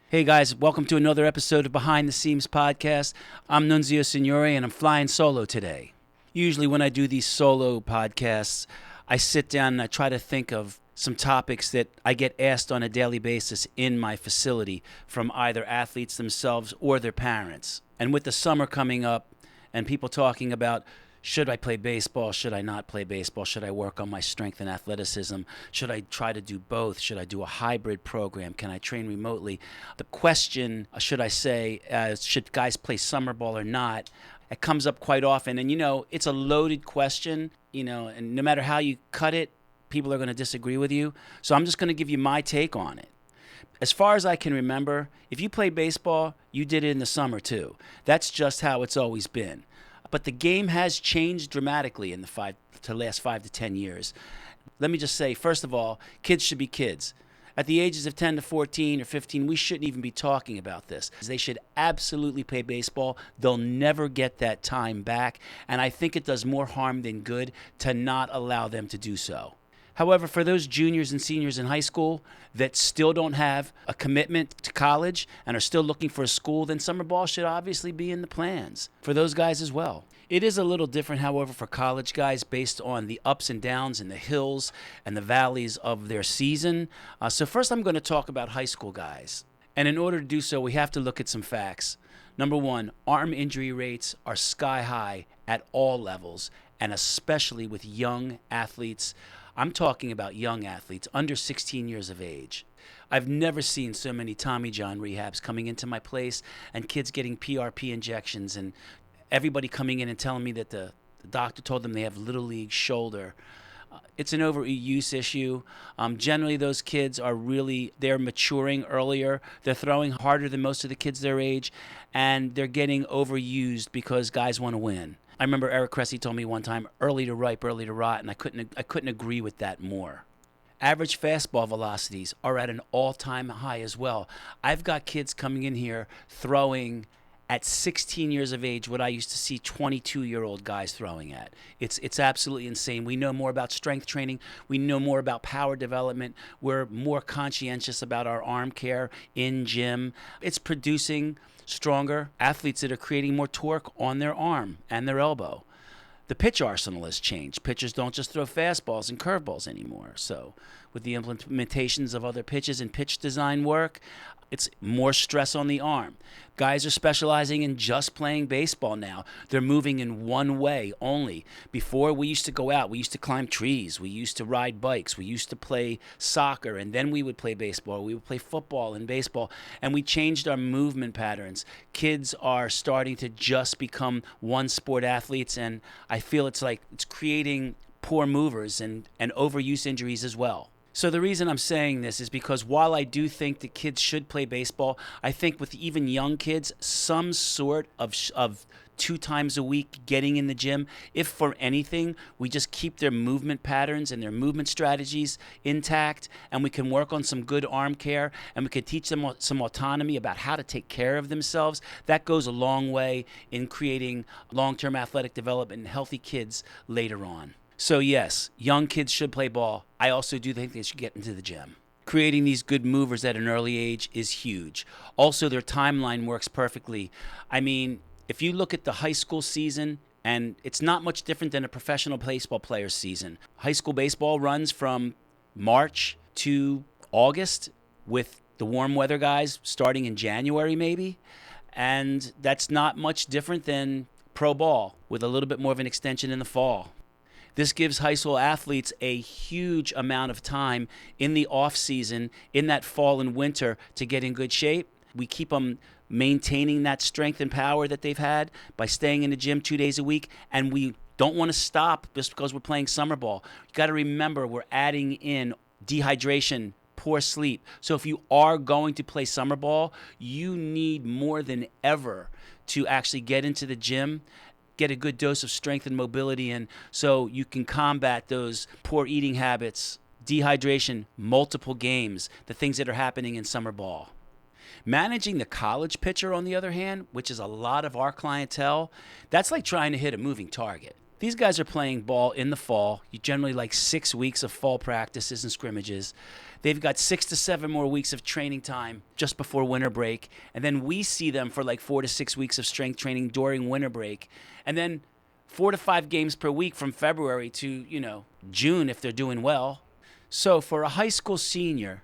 Hey guys, welcome to another episode of Behind the Seams podcast. I'm Nunzio Signore and I'm flying solo today. Usually, when I do these solo podcasts, I sit down and I try to think of some topics that I get asked on a daily basis in my facility from either athletes themselves or their parents. And with the summer coming up and people talking about, should I play baseball? Should I not play baseball? Should I work on my strength and athleticism? Should I try to do both? Should I do a hybrid program? Can I train remotely? The question, should I say, should guys play summer ball or not? It comes up quite often. And, it's a loaded question, and no matter how you cut it, people are going to disagree with you. So I'm just going to give you my take on it. As far as I can remember, if you play baseball, you did it in the summer too. That's just how it's always been. But the game has changed dramatically in the last 5 to 10 years. Let me just say, first of all, kids should be kids. At the ages of 10 to 14 or 15, we shouldn't even be talking about this. They should absolutely play baseball. They'll never get that time back. And I think it does more harm than good to not allow them to do so. However, for those juniors and seniors in high school that still don't have a commitment to college and are still looking for a school, then summer ball should obviously be in the plans for those guys as well. It is a little different, however, for college guys based on the ups and downs and the hills and the valleys of their season. So first I'm going to talk about high school guys. And in order to do so, we have to look at some facts. Number one, arm injury rates are sky high at all levels, and especially with young athletes. I'm talking about young athletes under 16 years of age. I've never seen so many Tommy John rehabs coming into my place and kids getting PRP injections and everybody coming in and telling me that the doctor told them they have little league shoulder. It's an overuse issue. Generally, those kids they're maturing earlier. They're throwing harder than most of the kids their age, and they're getting overused because guys want to win. I remember Eric Cressy told me one time, early to ripe, early to rot, and I couldn't agree with that more. Average fastball velocities are at an all-time high as well. I've got kids coming in here throwing at 16 years of age what I used to see 22-year-old guys throwing at. It's absolutely insane. We know more about strength training. We know more about power development. We're more conscientious about our arm care in gym. It's producing stronger athletes that are creating more torque on their arm and their elbow. The pitch arsenal has changed. Pitchers don't just throw fastballs and curveballs anymore. So with the implementations of other pitches and pitch design work, it's more stress on the arm. Guys are specializing in just playing baseball now. They're moving in one way only. Before, we used to go out. We used to climb trees. We used to ride bikes. We used to play soccer, and then we would play baseball. We would play football and baseball, and we changed our movement patterns. Kids are starting to just become one-sport athletes, and I feel it's creating poor movers and overuse injuries as well. So the reason I'm saying this is because while I do think that kids should play baseball, I think with even young kids, some sort of 2 times a week getting in the gym, if for anything, we just keep their movement patterns and their movement strategies intact, and we can work on some good arm care, and we can teach them some autonomy about how to take care of themselves. That goes a long way in creating long-term athletic development and healthy kids later on. So yes, young kids should play ball. I also do think they should get into the gym. Creating these good movers at an early age is huge. Also, their timeline works perfectly. I mean, if you look at the high school season, and it's not much different than a professional baseball player's season. High school baseball runs from March to August, with the warm weather guys starting in January maybe. And that's not much different than pro ball, with a little bit more of an extension in the fall. This gives high school athletes a huge amount of time in the off season, in that fall and winter, to get in good shape. We keep them maintaining that strength and power that they've had by staying in the gym 2 days a week, and we don't want to stop just because we're playing summer ball. You got to remember, we're adding in dehydration, poor sleep. So if you are going to play summer ball, you need more than ever to actually get into the gym, get a good dose of strength and mobility in, so you can combat those poor eating habits, dehydration, multiple games, the things that are happening in summer ball. Managing the college pitcher, on the other hand, which is a lot of our clientele, that's like trying to hit a moving target. These guys are playing ball in the fall. You generally like 6 weeks of fall practices and scrimmages. They've got 6 to 7 more weeks of training time just before winter break. And then we see them for like 4 to 6 weeks of strength training during winter break. And then 4 to 5 games per week from February to, June if they're doing well. So for a high school senior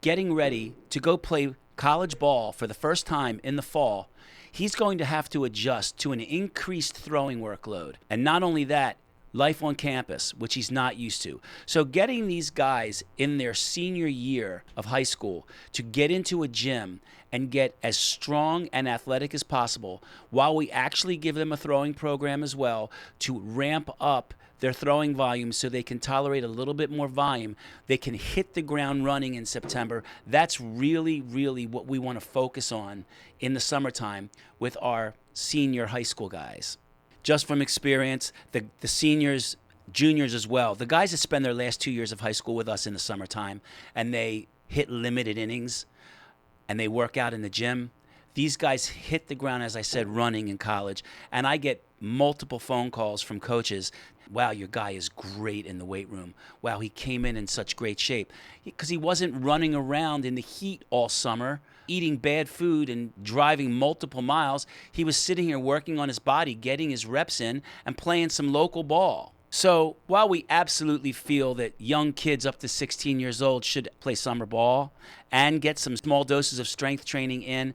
getting ready to go play college ball for the first time in the fall, he's going to have to adjust to an increased throwing workload. And not only that, life on campus, which he's not used to. So getting these guys in their senior year of high school to get into a gym and get as strong and athletic as possible, while we actually give them a throwing program as well to ramp up their throwing volume so they can tolerate a little bit more volume, they can hit the ground running in September. That's really, really what we want to focus on in the summertime with our senior high school guys. Just from experience, the seniors, juniors as well, the guys that spend their last 2 years of high school with us in the summertime and they hit limited innings and they work out in the gym, these guys hit the ground, as I said, running in college. And I get multiple phone calls from coaches. Wow, your guy is great in the weight room. Wow, he came in such great shape. Because he wasn't running around in the heat all summer, eating bad food and driving multiple miles. He was sitting here working on his body, getting his reps in, and playing some local ball. So while we absolutely feel that young kids up to 16 years old should play summer ball and get some small doses of strength training in,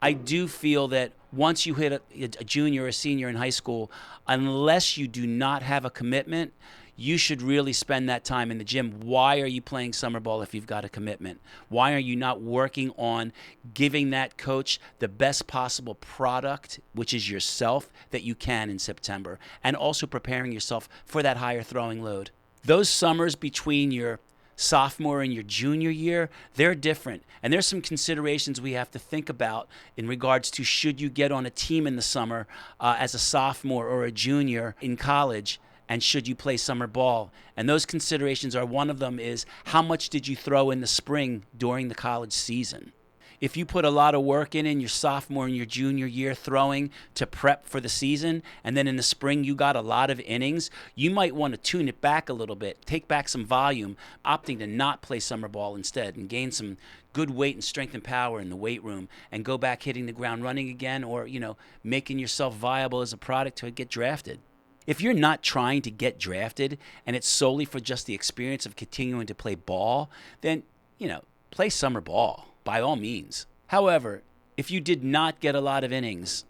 I do feel that once you hit a junior or a senior in high school, unless you do not have a commitment, you should really spend that time in the gym. Why are you playing summer ball if you've got a commitment? Why are you not working on giving that coach the best possible product, which is yourself, that you can in September, and also preparing yourself for that higher throwing load? Those summers between your sophomore and your junior year, they're different. And there's some considerations we have to think about in regards to should you get on a team in the summer as a sophomore or a junior in college, and should you play summer ball. And those considerations are, one of them is how much did you throw in the spring during the college season? If you put a lot of work in your sophomore and your junior year throwing to prep for the season, and then in the spring you got a lot of innings, you might want to tune it back a little bit, take back some volume, opting to not play summer ball instead and gain some good weight and strength and power in the weight room and go back hitting the ground running again, or, making yourself viable as a product to get drafted. If you're not trying to get drafted and it's solely for just the experience of continuing to play ball, then, play summer ball by all means. However, if you did not get a lot of innings,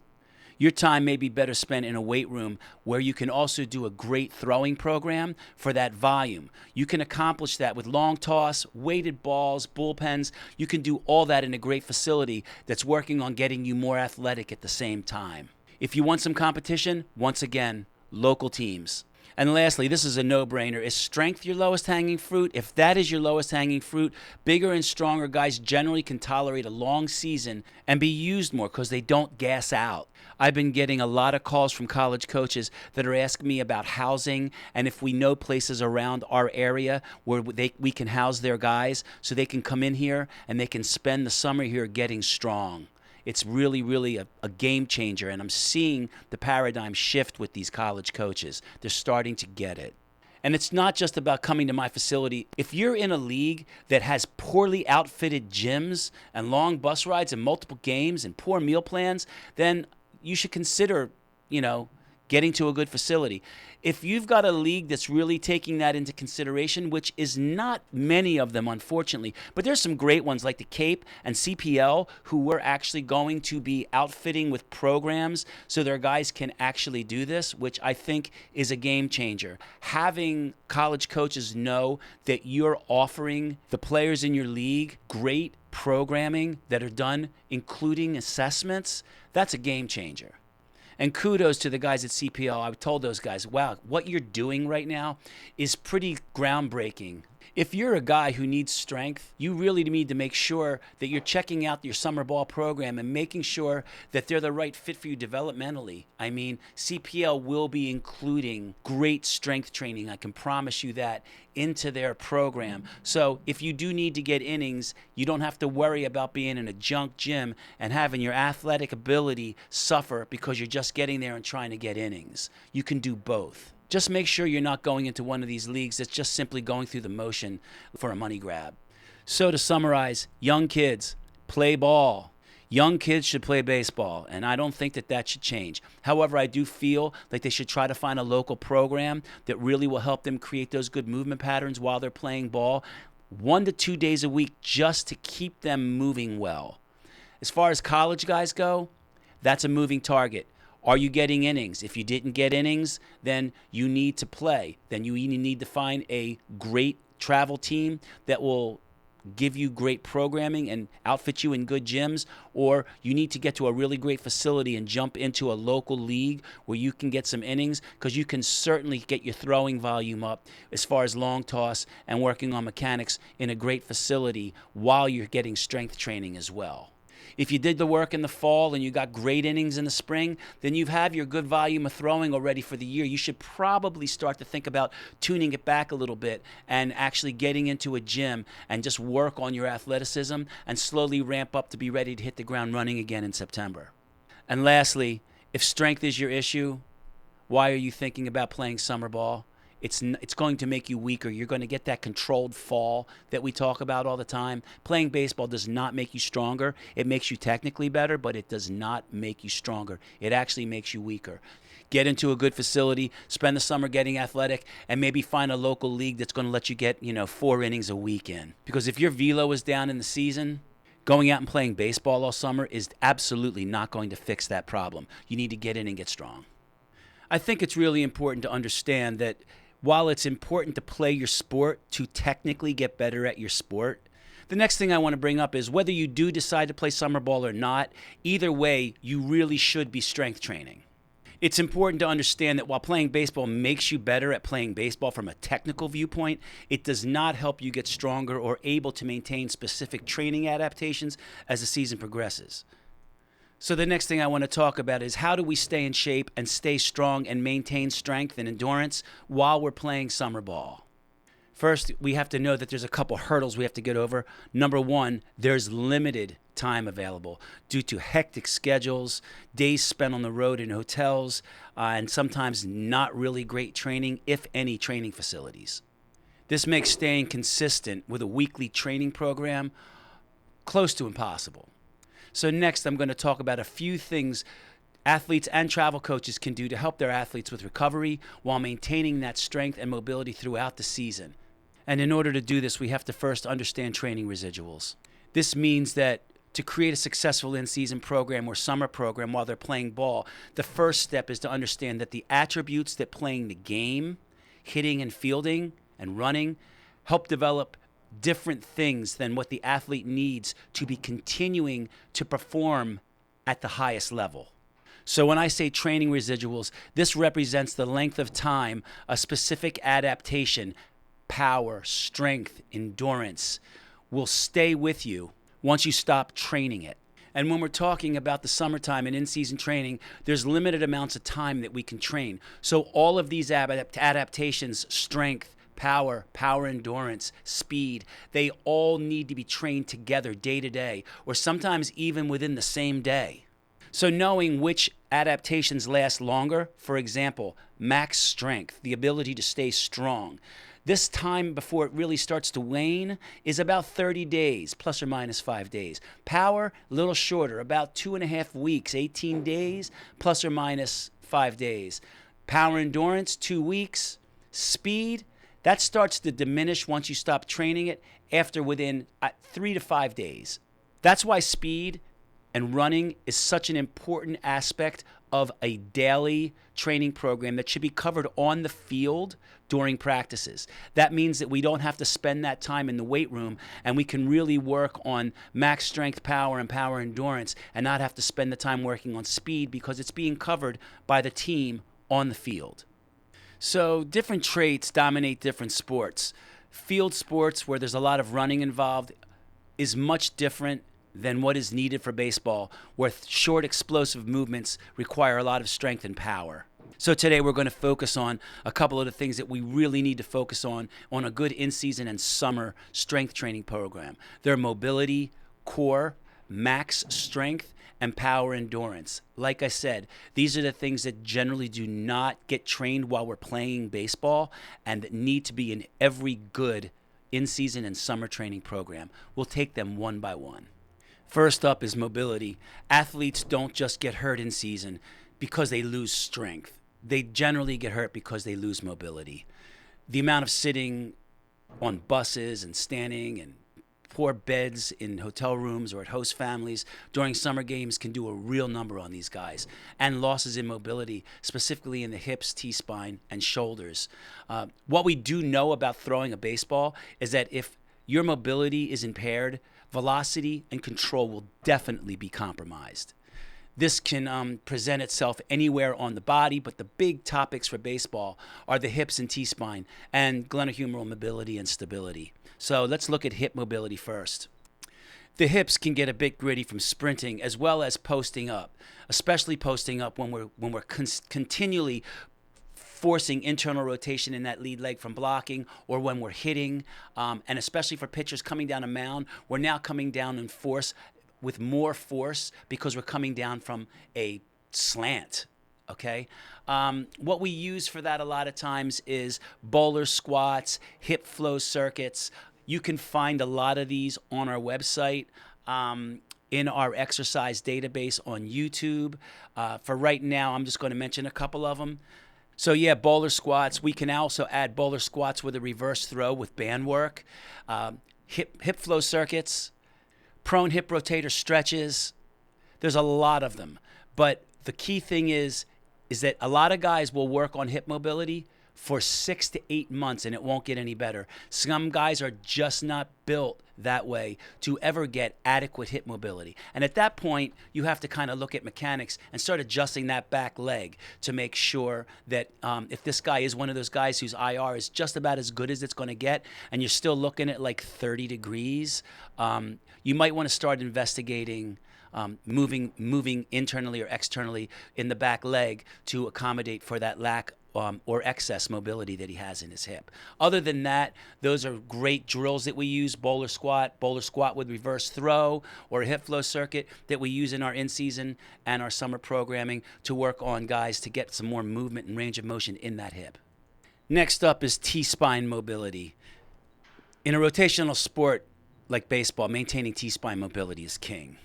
your time may be better spent in a weight room where you can also do a great throwing program for that volume. You can accomplish that with long toss, weighted balls, bullpens. You can do all that in a great facility that's working on getting you more athletic at the same time. If you want some competition, once again, local teams. And lastly, this is a no-brainer. Is strength your lowest hanging fruit? If that is your lowest hanging fruit, bigger and stronger guys generally can tolerate a long season and be used more because they don't gas out. I've been getting a lot of calls from college coaches that are asking me about housing and if we know places around our area where we can house their guys so they can come in here and they can spend the summer here getting strong. It's really, really a game changer, and I'm seeing the paradigm shift with these college coaches. They're starting to get it. And it's not just about coming to my facility. If you're in a league that has poorly outfitted gyms and long bus rides and multiple games and poor meal plans, then you should consider, getting to a good facility. If you've got a league that's really taking that into consideration, which is not many of them, unfortunately, but there's some great ones like the Cape and CPL who we're actually going to be outfitting with programs so their guys can actually do this, which I think is a game changer. Having college coaches know that you're offering the players in your league great programming that are done, including assessments, that's a game changer. And kudos to the guys at CPL. I told those guys, wow, what you're doing right now is pretty groundbreaking. If you're a guy who needs strength, you really need to make sure that you're checking out your summer ball program and making sure that they're the right fit for you developmentally. I mean, CPL will be including great strength training, I can promise you that, into their program. So if you do need to get innings, you don't have to worry about being in a junk gym and having your athletic ability suffer because you're just getting there and trying to get innings. You can do both. Just make sure you're not going into one of these leagues that's just simply going through the motion for a money grab. So to summarize, young kids, play ball. Young kids should play baseball, and I don't think that should change. However, I do feel like they should try to find a local program that really will help them create those good movement patterns while they're playing ball, 1 to 2 days a week, just to keep them moving well. As far as college guys go, that's a moving target. Are you getting innings? If you didn't get innings, then you need to play. Then you either need to find a great travel team that will give you great programming and outfit you in good gyms, or you need to get to a really great facility and jump into a local league where you can get some innings, because you can certainly get your throwing volume up as far as long toss and working on mechanics in a great facility while you're getting strength training as well. If you did the work in the fall and you got great innings in the spring, then you have your good volume of throwing already for the year. You should probably start to think about tuning it back a little bit and actually getting into a gym and just work on your athleticism and slowly ramp up to be ready to hit the ground running again in September. And lastly, if strength is your issue, why are you thinking about playing summer ball? It's going to make you weaker. You're going to get that controlled fall that we talk about all the time. Playing baseball does not make you stronger. It makes you technically better, but it does not make you stronger. It actually makes you weaker. Get into a good facility, spend the summer getting athletic, and maybe find a local league that's going to let you get, 4 innings a week in. Because if your velo is down in the season, going out and playing baseball all summer is absolutely not going to fix that problem. You need to get in and get strong. I think it's really important to understand that while it's important to play your sport to technically get better at your sport, the next thing I want to bring up is whether you do decide to play summer ball or not, either way, you really should be strength training. It's important to understand that while playing baseball makes you better at playing baseball from a technical viewpoint, it does not help you get stronger or able to maintain specific training adaptations as the season progresses. So the next thing I want to talk about is how do we stay in shape and stay strong and maintain strength and endurance while we're playing summer ball? First, we have to know that there's a couple hurdles we have to get over. Number one, there's limited time available due to hectic schedules, days spent on the road in hotels, and sometimes not really great training, if any training facilities. This makes staying consistent with a weekly training program close to impossible. So next, I'm going to talk about a few things athletes and travel coaches can do to help their athletes with recovery while maintaining that strength and mobility throughout the season. And in order to do this, we have to first understand training residuals. This means that to create a successful in-season program or summer program while they're playing ball, the first step is to understand that the attributes that playing the game, hitting and fielding and running, help develop different things than what the athlete needs to be continuing to perform at the highest level. So when I say training residuals, this represents the length of time a specific adaptation, power, strength, endurance will stay with you once you stop training it. And when we're talking about the summertime and in-season training, there's limited amounts of time that we can train. So all of these adaptations, strength, power endurance, speed, they all need to be trained together day to day, or sometimes even within the same day. So knowing which adaptations last longer, for example, max strength, the ability to stay strong, this time before it really starts to wane is about 30 days, plus or minus 5 days. Power, a little shorter, about 2.5 weeks, 18 days, plus or minus 5 days. Power endurance, 2 weeks. Speed, that starts to diminish once you stop training it within 3 to 5 days. That's why speed and running is such an important aspect of a daily training program that should be covered on the field during practices. That means that we don't have to spend that time in the weight room, and we can really work on max strength, power, and power endurance, and not have to spend the time working on speed because it's being covered by the team on the field. So different traits dominate different sports. Field sports, where there's a lot of running involved, is much different than what is needed for baseball, where short explosive movements require a lot of strength and power. So today we're going to focus on a couple of the things that we really need to focus on a good in-season and summer strength training program. Their mobility, core, max strength, and power endurance. Like I said, these are the things that generally do not get trained while we're playing baseball and that need to be in every good in-season and summer training program. We'll take them one by one. First up is mobility. Athletes don't just get hurt in season because they lose strength. They generally get hurt because they lose mobility. The amount of sitting on buses and standing and poor beds in hotel rooms or at host families during summer games can do a real number on these guys. And losses in mobility, specifically in the hips, T-spine, and shoulders. What we do know about throwing a baseball is that if your mobility is impaired, velocity and control will definitely be compromised. This can present itself anywhere on the body, but the big topics for baseball are the hips and T-spine and glenohumeral mobility and stability. So let's look at hip mobility first. The hips can get a bit gritty from sprinting as well as posting up, especially posting up when we're continually forcing internal rotation in that lead leg from blocking, or when we're hitting, and especially for pitchers coming down a mound, we're now coming down in force with more force because we're coming down from a slant. Okay. What we use for that a lot of times is bowler squats, hip flow circuits. You can find a lot of these on our website, in our exercise database on YouTube. For right now, I'm just going to mention a couple of them. So yeah, bowler squats. We can also add bowler squats with a reverse throw with band work, hip flow circuits, prone hip rotator stretches. There's a lot of them. But the key thing is that a lot of guys will work on hip mobility for 6 to 8 months and it won't get any better. Some guys are just not built that way to ever get adequate hip mobility. And at that point, you have to kind of look at mechanics and start adjusting that back leg to make sure that if this guy is one of those guys whose IR is just about as good as it's going to get and you're still looking at like 30 degrees, you might want to start investigating moving internally or externally in the back leg to accommodate for that lack or excess mobility that he has in his hip. Other than that, those are great drills that we use, bowler squat with reverse throw, or a hip flow circuit that we use in our in-season and our summer programming to work on guys to get some more movement and range of motion in that hip. Next up is T-spine mobility. In a rotational sport like baseball, maintaining T-spine mobility is king.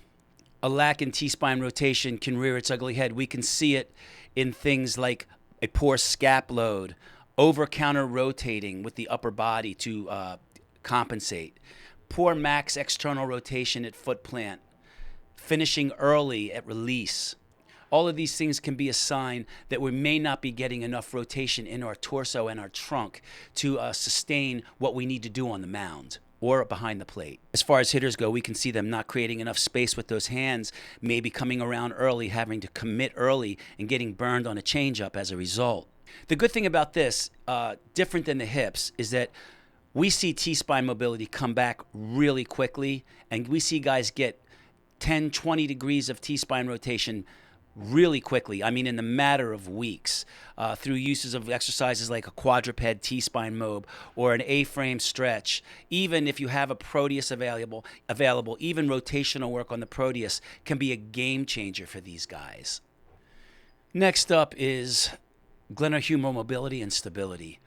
A lack in T-spine rotation can rear its ugly head. We can see it in things like a poor scap load, over-counter rotating with the upper body to compensate, poor max external rotation at foot plant, finishing early at release. All of these things can be a sign that we may not be getting enough rotation in our torso and our trunk to sustain what we need to do on the mound or behind the plate. As far as hitters go, we can see them not creating enough space with those hands, maybe coming around early, having to commit early, and getting burned on a changeup as a result. The good thing about this, different than the hips, is that we see T-spine mobility come back really quickly, and we see guys get 10, 20 degrees of T-spine rotation really quickly. I mean, in the matter of weeks, through uses of exercises like a quadruped T-spine mob or an A-frame stretch. Even if you have a Proteus available, even rotational work on the Proteus can be a game changer for these guys. Next up is glenohumeral mobility and stability.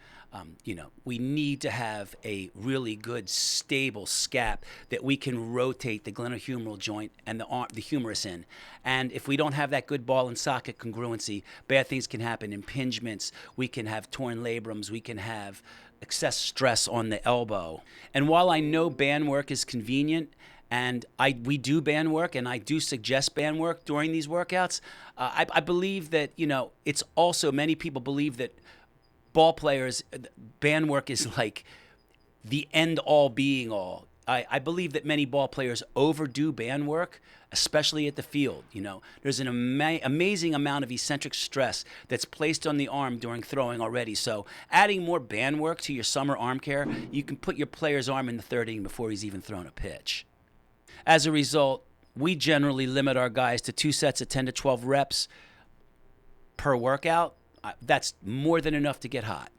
We need to have a really good, stable scap that we can rotate the glenohumeral joint and the humerus in. And if we don't have that good ball and socket congruency, bad things can happen. Impingements, we can have torn labrums, we can have excess stress on the elbow. And while I know band work is convenient, and we do band work, and I do suggest band work during these workouts, I believe that, it's also, many people believe that ball players, band work is like the end all being all. I believe that many ball players overdo band work, especially at the field. There's an amazing amount of eccentric stress that's placed on the arm during throwing already. So adding more band work to your summer arm care, you can put your player's arm in the third inning before he's even thrown a pitch. As a result, we generally limit our guys to 2 sets of 10 to 12 reps per workout. That's more than enough to get hot.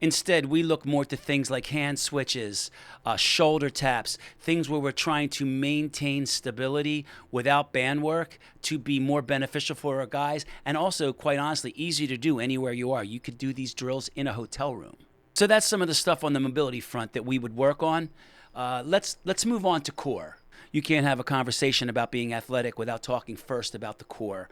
Instead, we look more to things like hand switches, shoulder taps, things where we're trying to maintain stability without band work to be more beneficial for our guys, and also, quite honestly, easy to do anywhere you are. You could do these drills in a hotel room. So that's some of the stuff on the mobility front that we would work on. Let's move on to core. You can't have a conversation about being athletic without talking first about the core.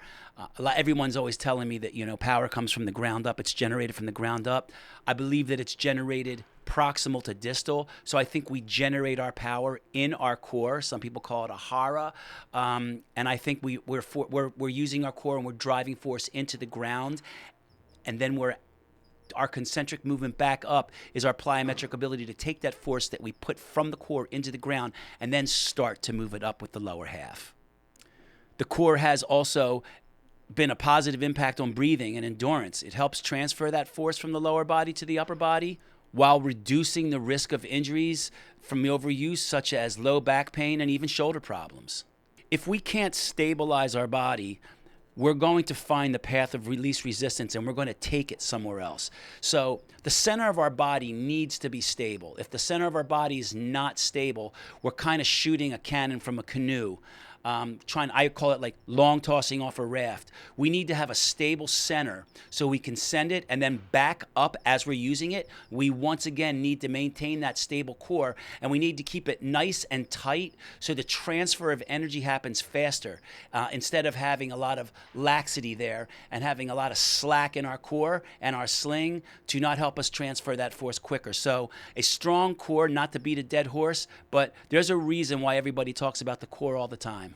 Everyone's always telling me that, power comes from the ground up. It's generated from the ground up. I believe that it's generated proximal to distal. So I think we generate our power in our core. Some people call it a hara. And I think we're using our core and we're driving force into the ground. And then our concentric movement back up is our plyometric ability to take that force that we put from the core into the ground and then start to move it up with the lower half. The core has also been a positive impact on breathing and endurance. It helps transfer that force from the lower body to the upper body while reducing the risk of injuries from overuse, such as low back pain and even shoulder problems. If we can't stabilize our body, we're going to find the path of least resistance and we're going to take it somewhere else. So the center of our body needs to be stable. If the center of our body is not stable, we're kind of shooting a cannon from a canoe. I call it like long tossing off a raft. We need to have a stable center so we can send it and then back up as we're using it. We once again need to maintain that stable core, and we need to keep it nice and tight so the transfer of energy happens faster instead of having a lot of laxity there and having a lot of slack in our core and our sling to not help us transfer that force quicker. So a strong core, not to beat a dead horse, but there's a reason why everybody talks about the core all the time.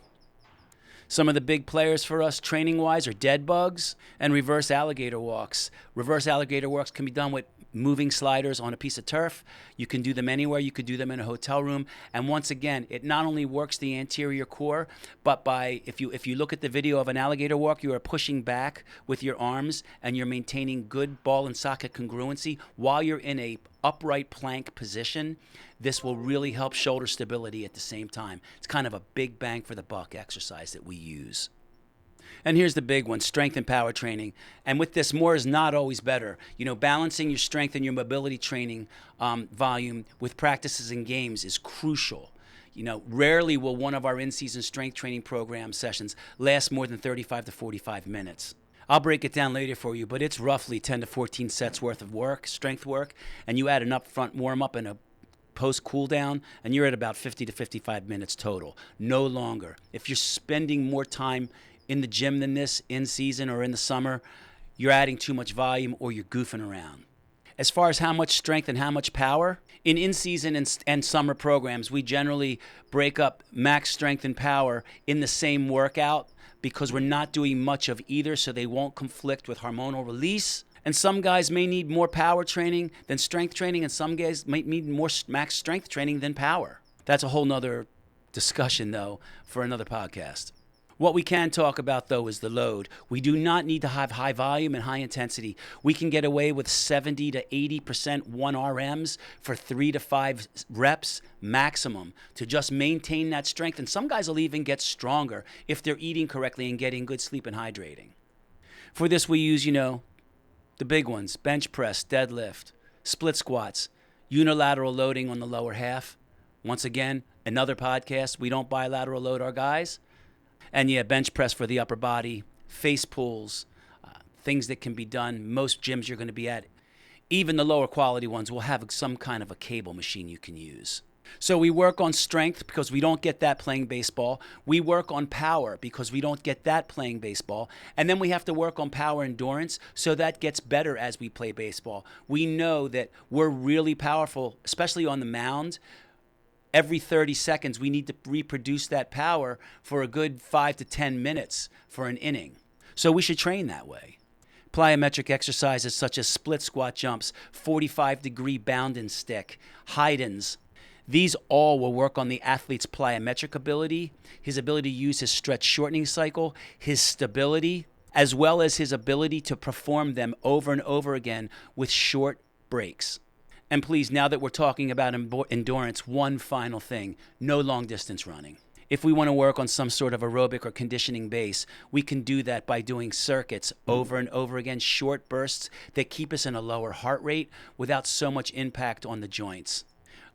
Some of the big players for us training-wise are dead bugs and reverse alligator walks. Reverse alligator walks can be done with moving sliders on a piece of turf. You can do them anywhere. You could do them in a hotel room. And once again, it not only works the anterior core, but if you look at the video of an alligator walk, you are pushing back with your arms and you're maintaining good ball and socket congruency while you're in a upright plank position. This will really help shoulder stability at the same time. It's kind of a big bang for the buck exercise that we use. And here's the big one, strength and power training. And with this, more is not always better. Balancing your strength and your mobility training volume with practices and games is crucial. Rarely will one of our in-season strength training program sessions last more than 35 to 45 minutes. I'll break it down later for you, but it's roughly 10 to 14 sets worth of work, strength work, and you add an upfront warm-up and a post cool down, and you're at about 50 to 55 minutes total, no longer. If you're spending more time in the gym than this in season or in the summer, you're adding too much volume or you're goofing around. As far as how much strength and how much power, in-season and summer programs, we generally break up max strength and power in the same workout because we're not doing much of either, so they won't conflict with hormonal release. And some guys may need more power training than strength training, and some guys might need more max strength training than power. That's a whole nother discussion, though, for another podcast. What we can talk about, though, is the load. We do not need to have high volume and high intensity. We can get away with 70 to 80% 1RMs for 3 to 5 reps maximum to just maintain that strength. And some guys will even get stronger if they're eating correctly and getting good sleep and hydrating. For this, we use, the big ones: bench press, deadlift, split squats, unilateral loading on the lower half. Once again, another podcast. We don't bilateral load our guys. And bench press for the upper body, face pulls, things that can be done. Most gyms you're going to be at, even the lower quality ones, will have some kind of a cable machine you can use. So we work on strength because we don't get that playing baseball. We work on power because we don't get that playing baseball. And then we have to work on power endurance so that gets better as we play baseball. We know that we're really powerful, especially on the mound. Every 30 seconds, we need to reproduce that power for a good 5 to 10 minutes for an inning. So we should train that way. Plyometric exercises such as split squat jumps, 45-degree bound and stick, hide-ins. These all will work on the athlete's plyometric ability, his ability to use his stretch shortening cycle, his stability, as well as his ability to perform them over and over again with short breaks. And please, now that we're talking about endurance, one final thing: no long distance running. If we want to work on some sort of aerobic or conditioning base, we can do that by doing circuits over and over again, short bursts that keep us in a lower heart rate without so much impact on the joints.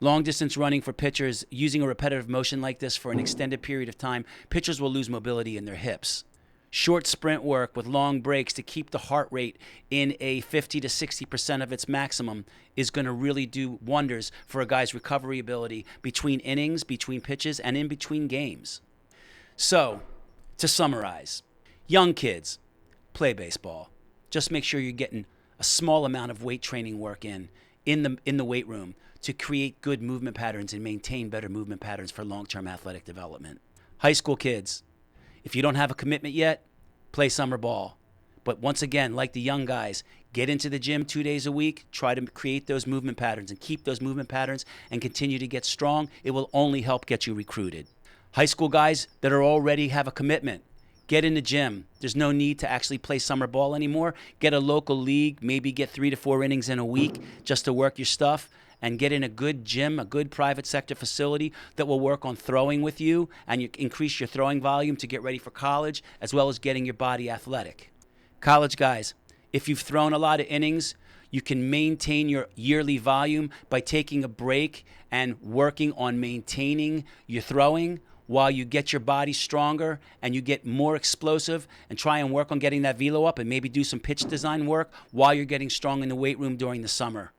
Long distance running for pitchers, using a repetitive motion like this for an extended period of time, pitchers will lose mobility in their hips. Short sprint work with long breaks to keep the heart rate in a 50 to 60% of its maximum is going to really do wonders for a guy's recovery ability between innings, between pitches, and in between games. So, to summarize, young kids, play baseball. Just make sure you're getting a small amount of weight training work in the weight room to create good movement patterns and maintain better movement patterns for long-term athletic development. High school kids, if you don't have a commitment yet, play summer ball. But once again, like the young guys, get into the gym 2 days a week, try to create those movement patterns and keep those movement patterns and continue to get strong. It will only help get you recruited. High school guys that are already have a commitment, get in the gym. There's no need to actually play summer ball anymore. Get a local league, maybe get 3 to 4 innings in a week just to work your stuff, and get in a good gym, a good private sector facility that will work on throwing with you, and you increase your throwing volume to get ready for college, as well as getting your body athletic. College guys, if you've thrown a lot of innings, you can maintain your yearly volume by taking a break and working on maintaining your throwing while you get your body stronger and you get more explosive, and try and work on getting that velo up and maybe do some pitch design work while you're getting strong in the weight room during the summer.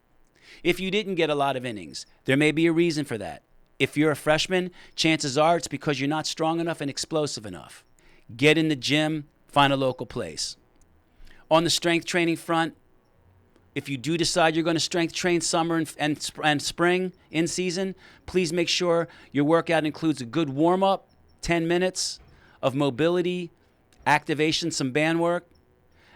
If you didn't get a lot of innings, there may be a reason for that. If you're a freshman, chances are it's because you're not strong enough and explosive enough. Get in the gym, find a local place. On the strength training front, if you do decide you're going to strength train summer and spring in season, please make sure your workout includes a good warm-up, 10 minutes of mobility, activation, some band work,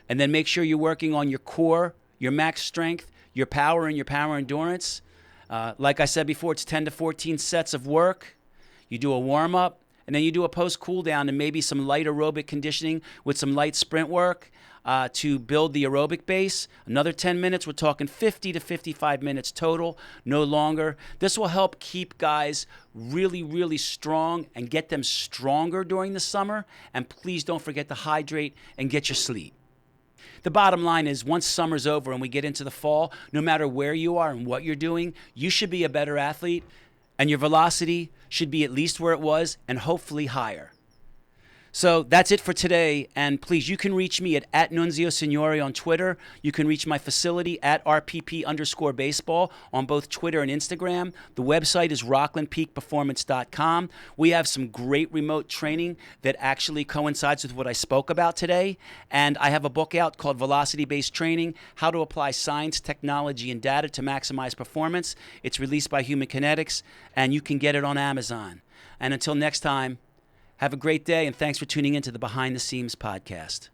and then make sure you're working on your core, your max strength, your power and your power endurance. Like I said before, it's 10 to 14 sets of work. You do a warm-up, and then you do a post-cool down and maybe some light aerobic conditioning with some light sprint work to build the aerobic base. Another 10 minutes. We're talking 50 to 55 minutes total, no longer. This will help keep guys really, really strong and get them stronger during the summer. And please don't forget to hydrate and get your sleep. The bottom line is, once summer's over and we get into the fall, no matter where you are and what you're doing, you should be a better athlete, and your velocity should be at least where it was and hopefully higher. So that's it for today, and please, you can reach me at Nunzio Signore on Twitter. You can reach my facility at RPP_baseball on both Twitter and Instagram. The website is rocklandpeakperformance.com. We have some great remote training that actually coincides with what I spoke about today, and I have a book out called Velocity-Based Training, How to Apply Science, Technology, and Data to Maximize Performance. It's released by Human Kinetics, and you can get it on Amazon. And until next time, have a great day, and thanks for tuning in to the Behind the Seams podcast.